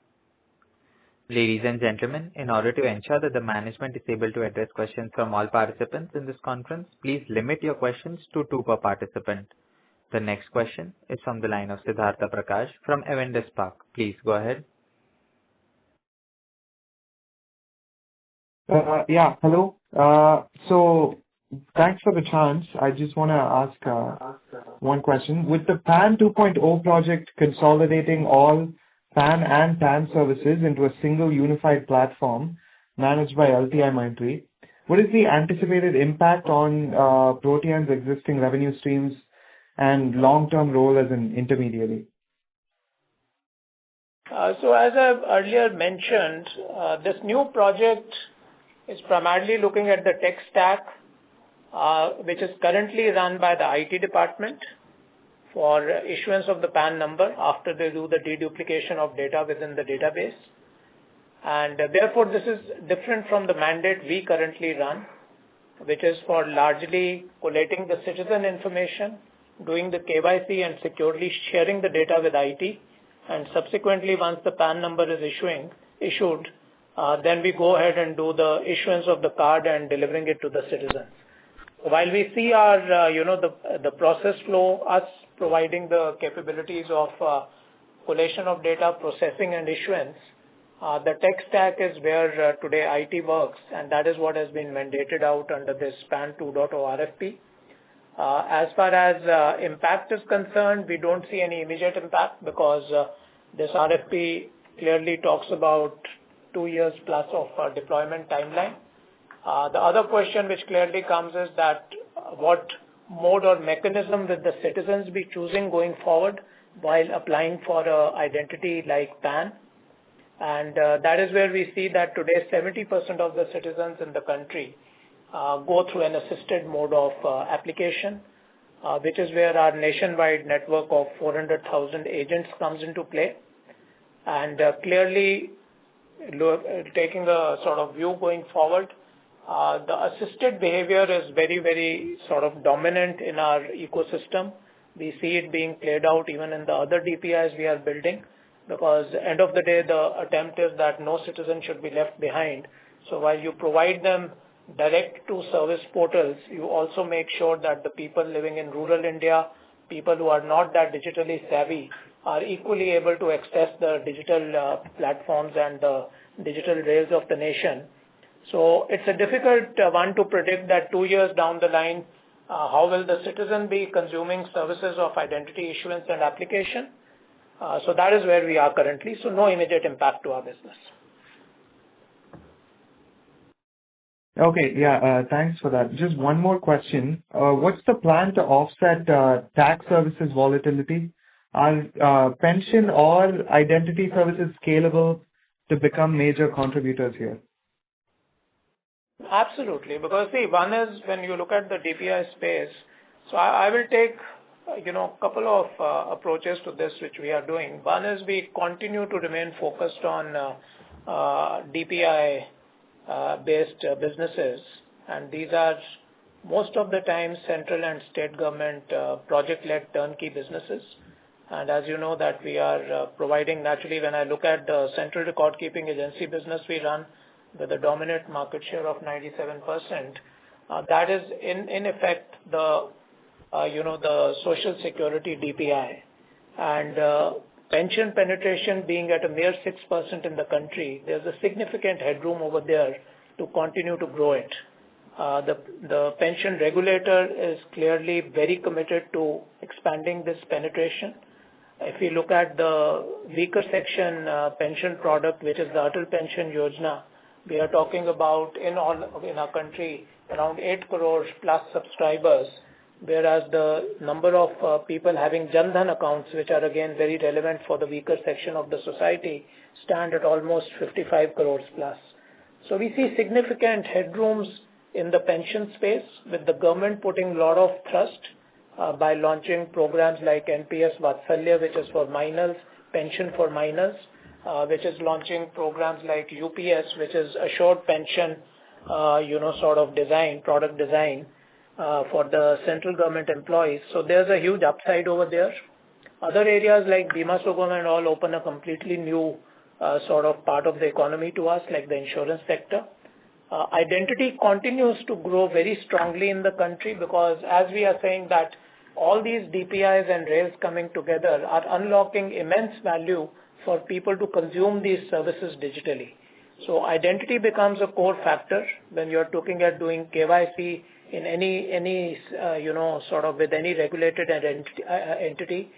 Ladies and gentlemen, in order to ensure that the management is able to address questions from all participants in this conference, please limit your questions to 2 per participant. The next question is from the line of Siddhartha Prakash from Avendus Spark. Please go ahead. Hello. So thanks for the chance. I just want to ask one question. With the PAN 2.0 project consolidating all PAN and PAN services into a single unified platform managed by LTIMindtree, what is the anticipated impact on Protean's existing revenue streams and long-term role as an intermediary? So as I've earlier mentioned, this new project is primarily looking at the tech stack, which is currently run by the IT department for issuance of the PAN number after they do the deduplication of data within the database. And therefore, this is different from the mandate we currently run, which is for largely collating the citizen information, doing the KYC and securely sharing the data with IT, and subsequently once the PAN number is issued, then we go ahead and do the issuance of the card and delivering it to the citizens. While we see our, the process flow, us providing the capabilities of collation of data, processing and issuance, the tech stack is where today IT works, and that is what has been mandated out under this PAN 2.0 RFP. As far as impact is concerned, we don't see any immediate impact because this RFP clearly talks about 2 years plus of deployment timeline. The other question which clearly comes is that what mode or mechanism will the citizens be choosing going forward while applying for an identity like PAN? And that is where we see that today 70% of the citizens in the country go through an assisted mode of application. which is where our nationwide network of 400,000 agents comes into play. And clearly, taking a sort of view going forward, the assisted behavior is very, very sort of dominant in our ecosystem. We see it being played out even in the other DPIs we are building, because end of the day, the attempt is that no citizen should be left behind. So while you provide them direct to service portals, you also make sure that the people living in rural India, people who are not that digitally savvy, are equally able to access the digital platforms and the digital rails of the nation. So it's a difficult one to predict that 2 years down the line, how will the citizen be consuming services of identity issuance and application. So that is where we are currently. So no immediate impact to our business. Okay, yeah, thanks for that. Just one more question. What's the plan to offset tax services volatility? Are pension or identity services scalable to become major contributors here? Absolutely, because see, one is when you look at the DPI space, so I will take a couple of approaches to this which we are doing. One is we continue to remain focused on DPI based businesses, and these are most of the time central and state government project-led turnkey businesses. And as you know that we are providing, naturally when I look at the central record keeping agency business we run with a dominant market share of 97%, that is in effect the the social security DPI, and pension penetration being at a mere 6% in the country, there's a significant headroom over there to continue to grow it. The pension regulator is clearly very committed to expanding this penetration. If we look at the weaker section pension product, which is the Atal Pension Yojana, we are talking about in our country around 8 crores plus subscribers, whereas the number of people having Jan Dhan accounts, which are again very relevant for the weaker section of the society, stand at almost 55 crores plus. So we see significant headrooms in the pension space, with the government putting a lot of thrust by launching programs like NPS Vatsalya, which is for minors, pension for minors, which is launching programs like UPS, which is assured pension, sort of product design for the central government employees. So there's a huge upside over there. Other areas like Bima Sugam and all open a completely new sort of part of the economy to us, like the insurance sector. Identity continues to grow very strongly in the country, because as we are saying that all these DPIs and rails coming together are unlocking immense value for people to consume these services digitally. So identity becomes a core factor when you're looking at doing KYC in any sort of with any regulated entity.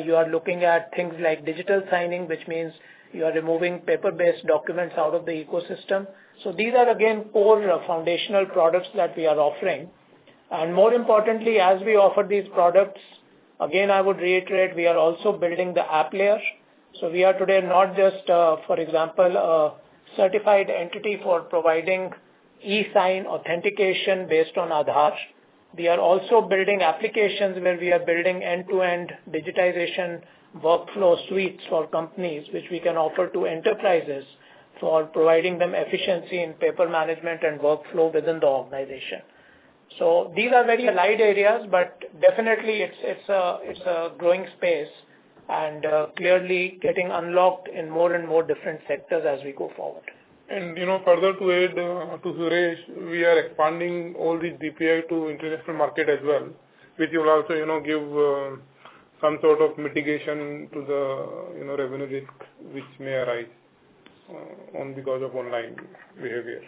You are looking at things like digital signing, which means you are removing paper-based documents out of the ecosystem. So these are again core foundational products that we are offering. And more importantly, as we offer these products, again I would reiterate, we are also building the app layer. So we are today not just, for example, a certified entity for providing e-sign authentication based on Aadhaar. We are also building applications where we are building end-to-end digitization workflow suites for companies, which we can offer to enterprises for providing them efficiency in paper management and workflow within the organization. So these are very allied areas, but definitely it's a growing space, and clearly getting unlocked in more and more different sectors as we go forward. And further to add to Suresh, we are expanding all these DPI to international market as well, which will also give some sort of mitigation to the revenue risk which may arise on because of online behavior.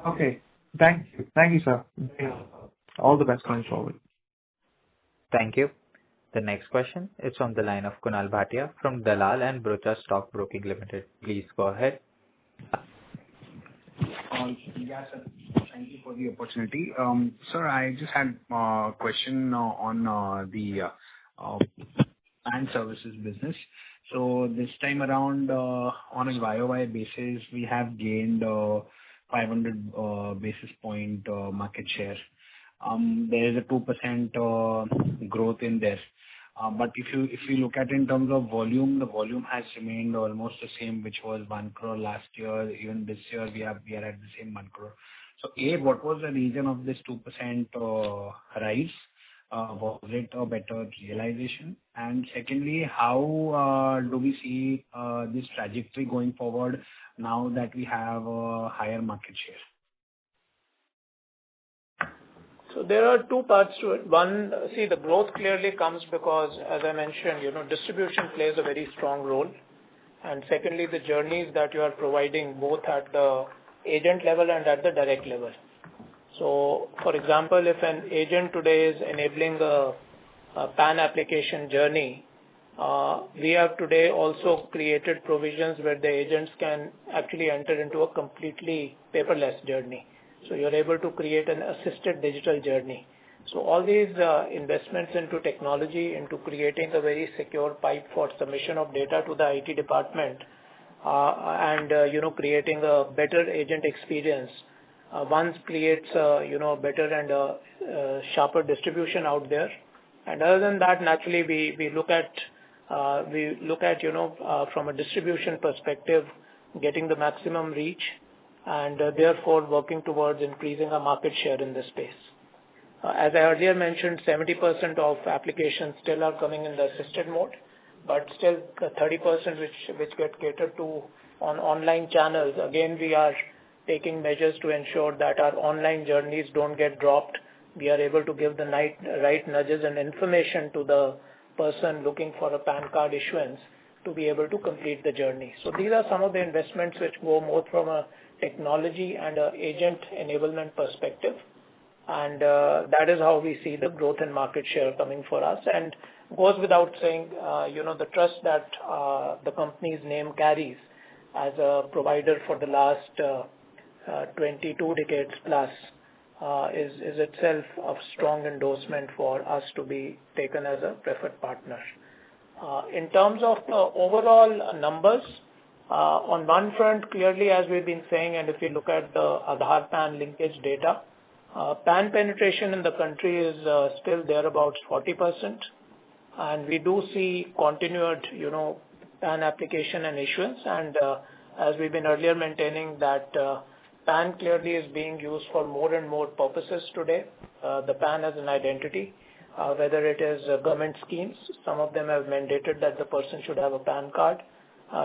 Okay, thank you, sir. All the best going forward. Thank you. The next question is from the line of Kunal Bhatia from Dalal and Brocha Stock Broking Limited. Please go ahead. Yes, sir. Thank you for the opportunity. Sir, I just had a question on the PAN services business. So this time around, on a YOY basis, we have gained 500 basis point market share. There is a 2% growth in there. But if you look at in terms of volume, the volume has remained almost the same, which was 1 crore last year. Even this year, we are at the same 1 crore. So, A, what was the reason of this 2% rise? Was it a better realization? And secondly, how do we see this trajectory going forward now that we have a higher market share? So there are two parts to it. One, see, the growth clearly comes because, as I mentioned, distribution plays a very strong role. And secondly, the journeys that you are providing both at the agent level and at the direct level. So, for example, if an agent today is enabling a PAN application journey, we have today also created provisions where the agents can actually enter into a completely paperless journey. So you're able to create an assisted digital journey. So all these investments into technology, into creating a very secure pipe for submission of data to the IT department, and creating a better agent experience, one creates better and sharper distribution out there. And other than that, naturally we look at from a distribution perspective, getting the maximum reach, and therefore working towards increasing our market share in this space. As I earlier mentioned, 70% of applications still are coming in the assisted mode, but still the 30% which get catered to on online channels, again we are taking measures to ensure that our online journeys don't get dropped. We are able to give the right nudges and information to the person looking for a PAN card issuance to be able to complete the journey. So these are some of the investments which go more from a technology and a agent enablement perspective. And that is how we see the growth in market share coming for us. And goes without saying, the trust that the company's name carries as a provider for the last 22 decades plus is itself a strong endorsement for us to be taken as a preferred partner. In terms of the overall numbers, on one front, clearly as we've been saying, and if you look at the Aadhaar PAN linkage data, PAN penetration in the country is still there about 40%, and we do see continued, PAN application and issuance. And as we've been earlier maintaining that PAN clearly is being used for more and more purposes today. The PAN as an identity, whether it is government schemes, some of them have mandated that the person should have a PAN card.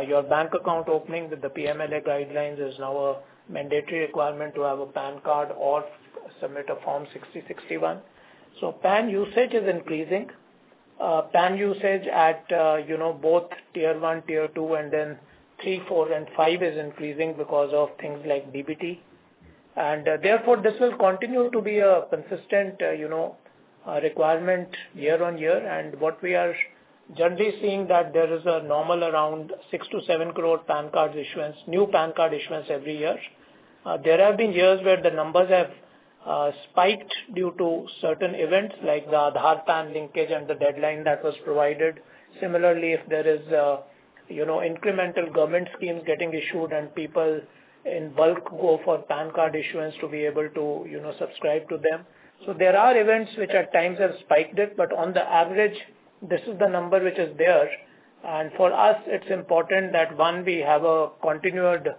Your bank account opening with the PMLA guidelines is now a mandatory requirement to have a PAN card or submit a Form 6061. So PAN usage is increasing. PAN usage at both Tier 1, Tier 2, and then 3, 4, and 5 is increasing because of things like DBT. And therefore, this will continue to be a consistent, requirement year on year. And what we are generally seeing that there is a normal around 6 to 7 crore PAN card issuance, new PAN card issuance every year. There have been years where the numbers have spiked due to certain events like the Aadhaar PAN linkage and the deadline that was provided. Similarly, if there is incremental government schemes getting issued and people in bulk go for PAN card issuance to be able to subscribe to them. So there are events which at times have spiked it, but on the average, this is the number which is there. And for us, it's important that one, we have a continued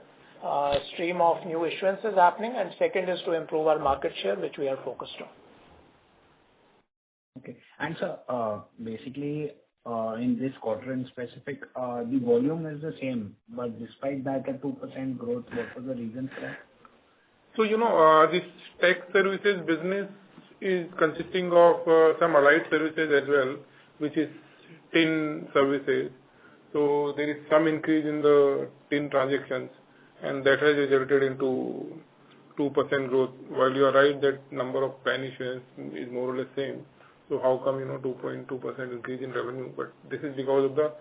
stream of new issuances happening, and second is to improve our market share, which we are focused on. Okay. And so basically, in this quarter in specific, the volume is the same, but despite that, a 2% growth, what was the reason for that? So, this tech services business is consisting of some allied services as well, which is TIN services. So there is some increase in the TIN transactions, and that has resulted into 2% growth. While you are right that number of PAN issuance is more or less same. So how come 2.2% increase in revenue? But this is because of the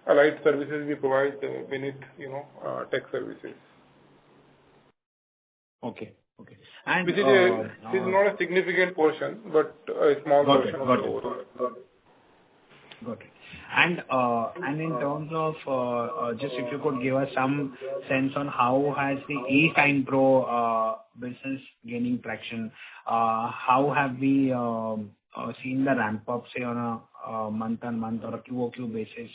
allied services we provide beneath tech services. Okay. And which is not a significant portion, but a small portion of the overall. Got it. And in terms of just if you could give us some sense on how has the eSign Pro business gaining traction? How have we seen the ramp up, say, on a month-on-month or a QOQ basis?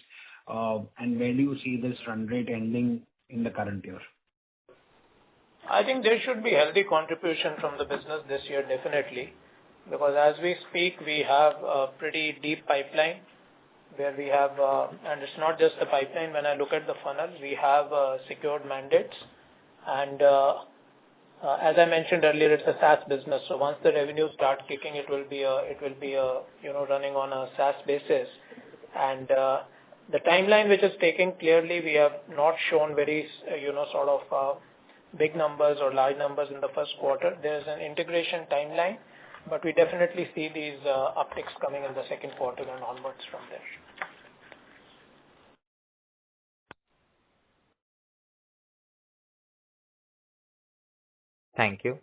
And where do you see this run rate ending in the current year? I think there should be healthy contribution from the business this year, definitely, because as we speak, we have a pretty deep pipeline where we have, and it's not just the pipeline. When I look at the funnel, we have secured mandates, and as I mentioned earlier, it's a SaaS business. So once the revenues start kicking, it will be running on a SaaS basis, and the timeline which is taking, clearly we have not shown very big numbers or large numbers in the first quarter. There's an integration timeline, but we definitely see these upticks coming in the second quarter and onwards from there. Thank you.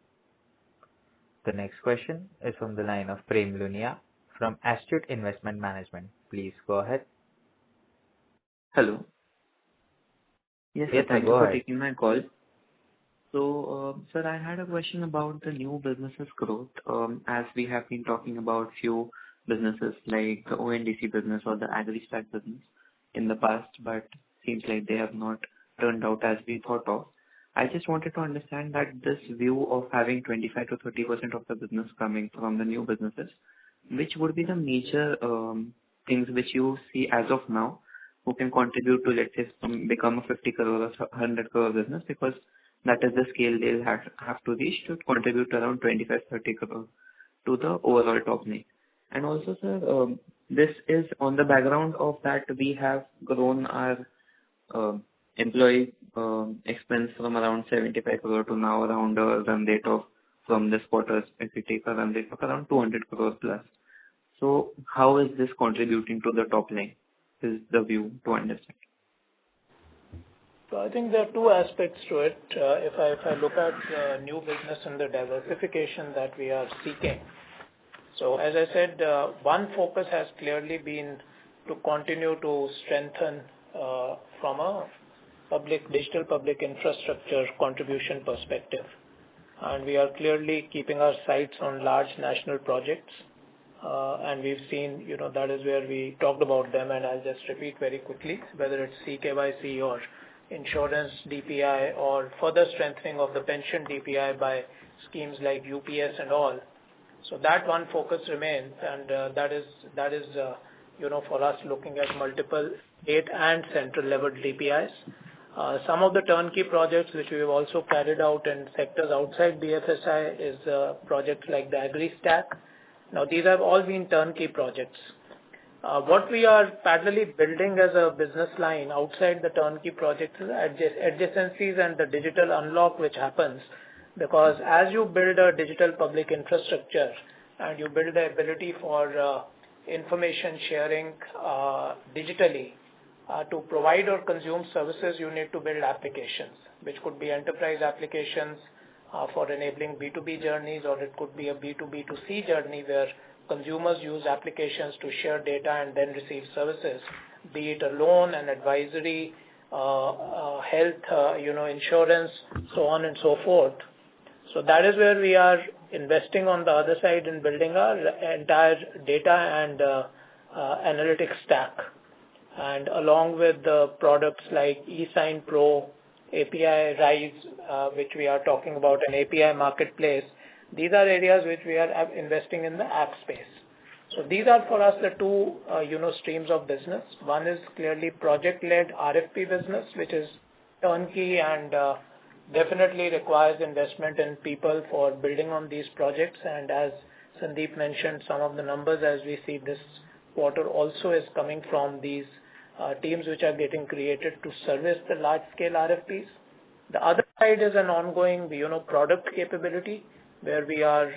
The next question is from the line of Prem Lunia from Astute Investment Management. Please go ahead. Hello. Yes, sir, thank you for taking my call. So, sir, I had a question about the new businesses growth. As we have been talking about few businesses like the ONDC business or the agri-stack business in the past, but seems like they have not turned out as we thought of. I just wanted to understand that this view of having 25 to 30% of the business coming from the new businesses, which would be the major things which you see as of now who can contribute to, let's say, become a 50 crore or 100 crore business, because that is the scale they'll have to reach to contribute around 25-30 crore to the overall top line. And also, sir, this is on the background of that we have grown our employee expense from around 75 crore to now around a run rate of, from this quarter, if we take a run rate of around 200 crore plus. So how is this contributing to the top line is the view to understand. So I think there are two aspects to it. If I look at new business and the diversification that we are seeking. So as I said, one focus has clearly been to continue to strengthen from a digital public infrastructure contribution perspective. And we are clearly keeping our sights on large national projects. And we've seen, that is where we talked about them, and I'll just repeat very quickly, whether it's CKYC or insurance DPI or further strengthening of the pension DPI by schemes like UPS and all. So that one focus remains, and that is for us looking at multiple state and central level DPIs. Some of the turnkey projects which we have also carried out in sectors outside BFSI is projects like the agri-stack. Now these have all been turnkey projects. What we are parallelly building as a business line outside the turnkey projects is adjacencies and the digital unlock which happens, because as you build a digital public infrastructure and you build the ability for information sharing digitally to provide or consume services, you need to build applications, which could be enterprise applications for enabling B2B journeys, or it could be a B2B2C journey where consumers use applications to share data and then receive services, be it a loan, an advisory, health, insurance, so on and so forth. So that is where we are investing on the other side in building our entire data and analytics stack. And along with the products like eSign Pro, API Rise, which we are talking about, an API marketplace, these are areas which we are investing in the app space. So these are for us the two, streams of business. One is clearly project-led RFP business, which is turnkey and definitely requires investment in people for building on these projects. And as Sandeep mentioned, some of the numbers as we see this quarter also is coming from these teams which are getting created to service the large-scale RFPs. The other side is an ongoing, product capability, where we are,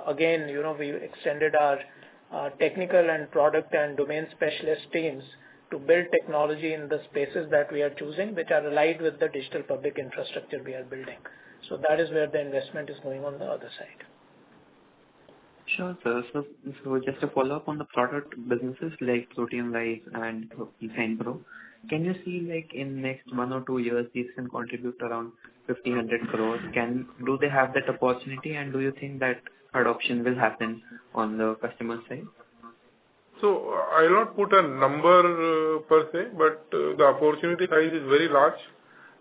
again, we extended our technical and product and domain specialist teams to build technology in the spaces that we are choosing, which are aligned with the digital public infrastructure we are building. So that is where the investment is going on the other side. Sure, sir. So just to follow up on the product businesses like Protean Rise and eSign Pro, can you see like in next 1 or 2 years these can contribute around 1,500 crores? Do they have that opportunity, and do you think that adoption will happen on the customer side? So I'll not put a number per se, but the opportunity size is very large.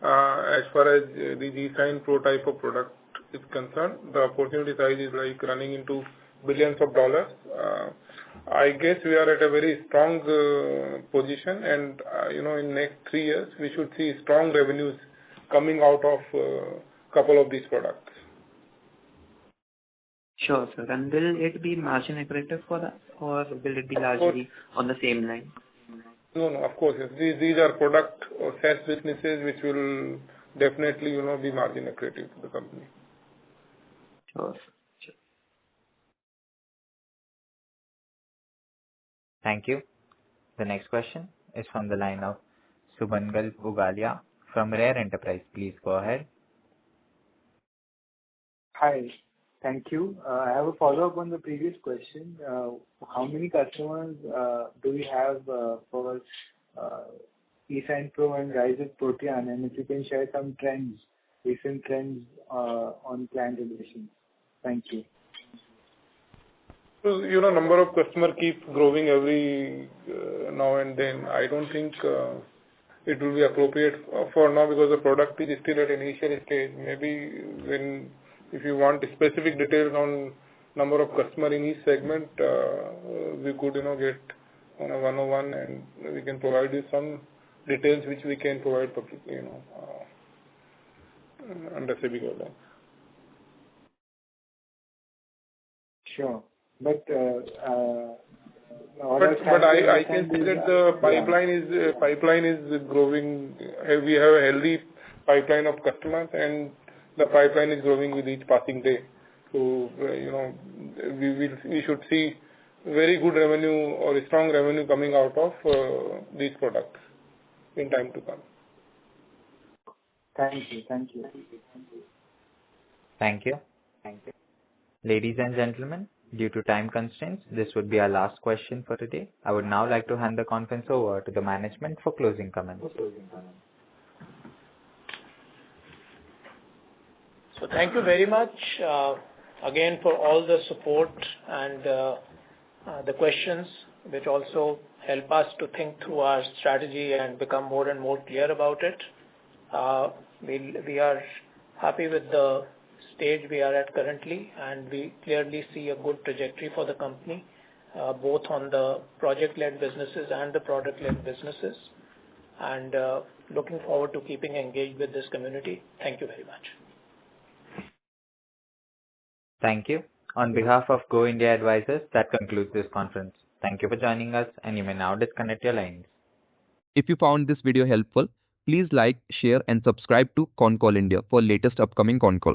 As far as the eSign Pro type of product is concerned, the opportunity size is like running into billions of dollars. I guess we are at a very strong position, and in next 3 years we should see strong revenues coming out of couple of these products. Sure, sir. And will it be margin accretive for us, or will it be largely on the same line? No, of course, yes. These are product or SaaS businesses which will definitely, be margin accretive to the company. Sure, sir. Sure. Thank you. The next question is from the line of Subangal Bugalia from Rare Enterprise. Please go ahead. Hi. Thank you. I have a follow-up on the previous question. How many customers do we have for eSign Pro and Rise with Protean? And if you can share some recent trends on client relations. Thank you. So, number of customers keep growing every now and then. I don't think it will be appropriate for now because the product is still at initial stage. Maybe if you want specific details on number of customers in each segment, we could, get on a one-on-one, and we can provide you some details which we can provide publicly, under SEBI guidelines. Sure. But I can say that the pipeline is growing. We have a healthy pipeline of customers, and the pipeline is growing with each passing day. So, we should see very good revenue or strong revenue coming out of these products in time to come. Thank you. Thank you. Ladies and gentlemen, due to time constraints, this would be our last question for today. I would now like to hand the conference over to the management for closing comments. So thank you very much again for all the support and the questions, which also help us to think through our strategy and become more and more clear about it. We are happy with the stage we are at currently, and we clearly see a good trajectory for the company, both on the project-led businesses and the product-led businesses, and looking forward to keeping engaged with this community. Thank you very much. Thank you. On behalf of Go India Advisors, that concludes this conference. Thank you for joining us, and you may now disconnect your lines. If you found this video helpful, please like, share and subscribe to Concall India for latest upcoming Concall.